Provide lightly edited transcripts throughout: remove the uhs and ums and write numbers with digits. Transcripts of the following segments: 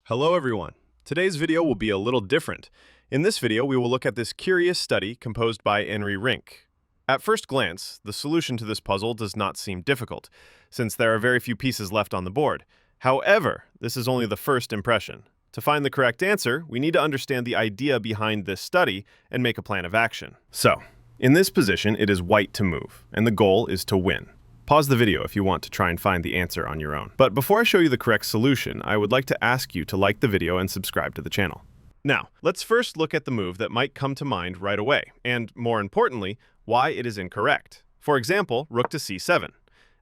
Hello everyone. Today's video will be a little different. In this video, we will look at this curious study composed by Henry Rink. At first glance, the solution to this puzzle does not seem difficult, since there are very few pieces left on the board. However, this is only the first impression. To find the correct answer, we need to understand the idea behind this study and make a plan of action. So, in this position, it is white to move, and the goal is to win. Pause the video if you want to try and find the answer on your own. But before I show you the correct solution, I would like to ask you to like the video and subscribe to the channel. Now, let's first look at the move that might come to mind right away, and more importantly, why it is incorrect. For example, rook to c7.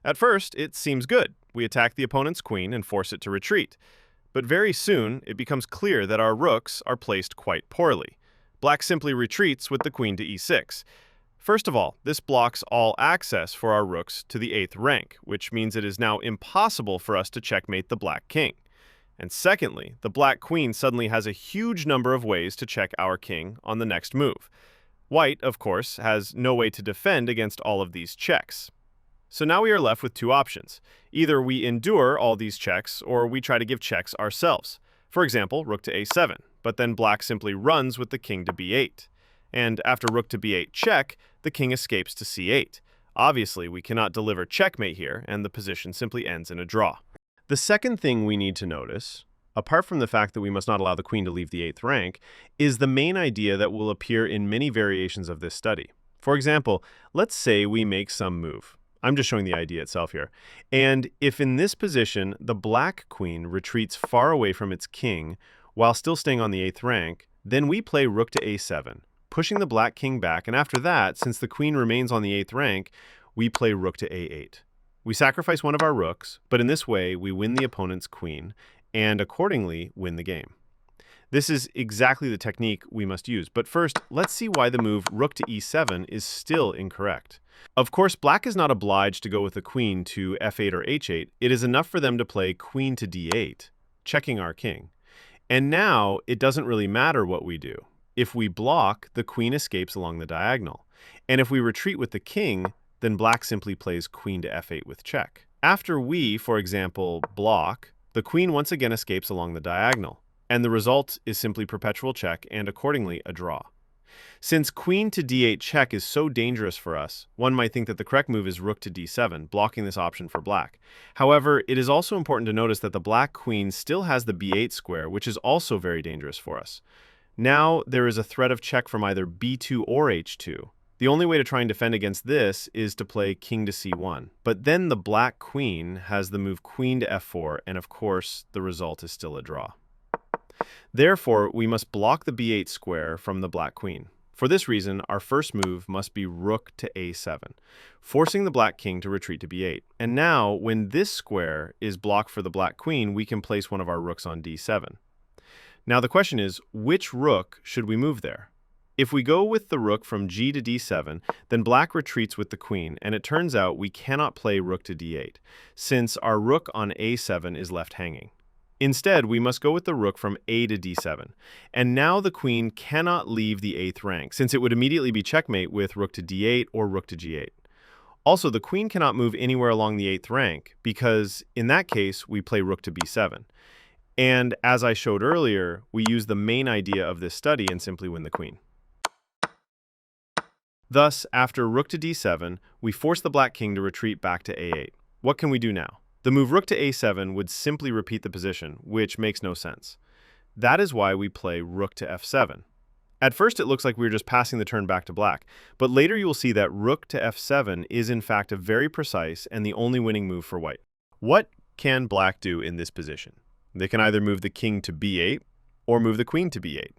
At first, it seems good. We attack the opponent's queen and force it to retreat. But very soon, it becomes clear that our rooks are placed quite poorly. Black simply retreats with the queen to e6. First of all, this blocks all access for our rooks to the 8th rank, which means it is now impossible for us to checkmate the black king. And secondly, the black queen suddenly has a huge number of ways to check our king on the next move. White, of course, has no way to defend against all of these checks. So now we are left with two options. Either we endure all these checks, or we try to give checks ourselves. For example, rook to a7, but then black simply runs with the king to b8. And after rook to b8 check, the king escapes to c8. Obviously, we cannot deliver checkmate here, and the position simply ends in a draw. The second thing we need to notice, apart from the fact that we must not allow the queen to leave the 8th rank, is the main idea that will appear in many variations of this study. For example, let's say we make some move. I'm just showing the idea itself here. And if in this position, the black queen retreats far away from its king while still staying on the 8th rank, then we play rook to a7. Pushing the black king back, and after that, since the queen remains on the 8th rank, we play rook to a8. We sacrifice one of our rooks, but in this way, we win the opponent's queen, and accordingly, win the game. This is exactly the technique we must use, but first, let's see why the move rook to e7 is still incorrect. Of course, black is not obliged to go with the queen to f8 or h8. It is enough for them to play queen to d8, checking our king. And now, it doesn't really matter what we do. If we block, the queen escapes along the diagonal. And if we retreat with the king, then black simply plays queen to f8 with check. After we, for example, block, the queen once again escapes along the diagonal. And the result is simply perpetual check and accordingly a draw. Since queen to d8 check is so dangerous for us, one might think that the correct move is rook to d7, blocking this option for black. However, it is also important to notice that the black queen still has the b8 square, which is also very dangerous for us. Now there is a threat of check from either b2 or h2. The only way to try and defend against this is to play king to c1. But then the black queen has the move queen to f4, and of course, the result is still a draw. Therefore, we must block the b8 square from the black queen. For this reason, our first move must be rook to a7, forcing the black king to retreat to b8. And now, when this square is blocked for the black queen, we can place one of our rooks on d7. Now the question is, which rook should we move there? If we go with the rook from g to d7, then black retreats with the queen, and it turns out we cannot play rook to d8, since our rook on a7 is left hanging. Instead, we must go with the rook from a to d7, and now the queen cannot leave the 8th rank, since it would immediately be checkmate with rook to d8 or rook to g8. Also, the queen cannot move anywhere along the 8th rank, because in that case, we play rook to b7. And as I showed earlier, we use the main idea of this study and simply win the queen. Thus, after rook to d7, we force the black king to retreat back to a8. What can we do now? The move rook to a7 would simply repeat the position, which makes no sense. That is why we play rook to f7. At first, it looks like we're just passing the turn back to black, but later you will see that rook to f7 is in fact a very precise and the only winning move for white. What can black do in this position? They can either move the king to b8 or move the queen to b8.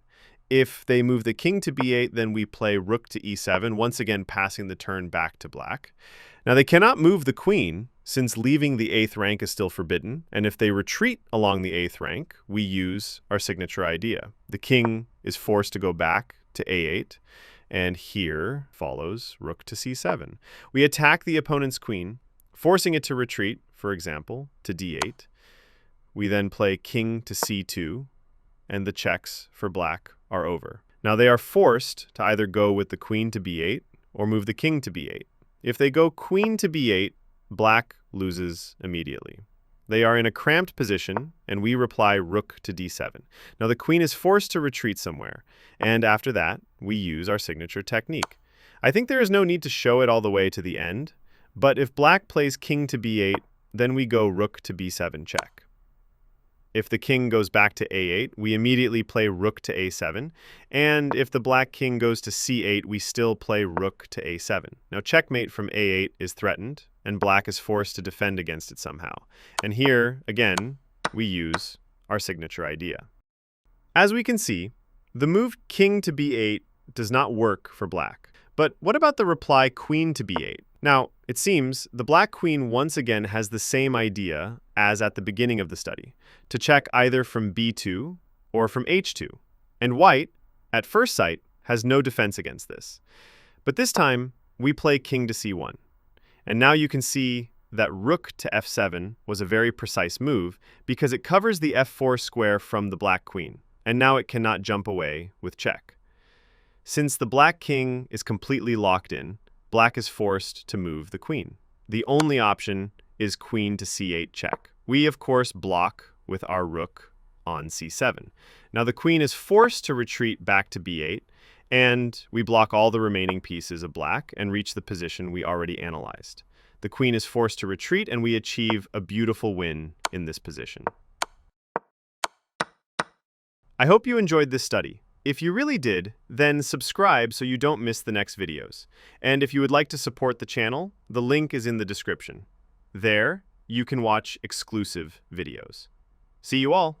If they move the king to b8, then we play rook to e7, once again passing the turn back to black. Now they cannot move the queen, since leaving the 8th rank is still forbidden, and if they retreat along the 8th rank, we use our signature idea. The king is forced to go back to a8, and here follows rook to c7. We attack the opponent's queen, forcing it to retreat, for example, to d8. We then play king to c2, and the checks for black are over. Now they are forced to either go with the queen to b8 or move the king to b8. If they go queen to b8, black loses immediately. They are in a cramped position, and we reply rook to d7. Now the queen is forced to retreat somewhere, and after that, we use our signature technique. I think there is no need to show it all the way to the end, but if black plays king to b8, then we go rook to b7 check. If the king goes back to a8, we immediately play rook to a7, and if the black king goes to c8, we still play rook to a7. Now checkmate from a8 is threatened, and black is forced to defend against it somehow. And here, again, we use our signature idea. As we can see, the move king to b8 does not work for black. But what about the reply queen to b8? Now, it seems the black queen once again has the same idea as at the beginning of the study, to check either from b2 or from h2. And white, at first sight, has no defense against this. But this time, we play king to c1. And now you can see that rook to f7 was a very precise move because it covers the f4 square from the black queen, and now it cannot jump away with check. Since the black king is completely locked in, black is forced to move the queen. The only option is queen to c8 check. We, of course, block with our rook on c7. Now the queen is forced to retreat back to b8, and we block all the remaining pieces of black and reach the position we already analyzed. The queen is forced to retreat, and we achieve a beautiful win in this position. I hope you enjoyed this study. If you really did, then subscribe so you don't miss the next videos. And if you would like to support the channel, the link is in the description. There, you can watch exclusive videos. See you all!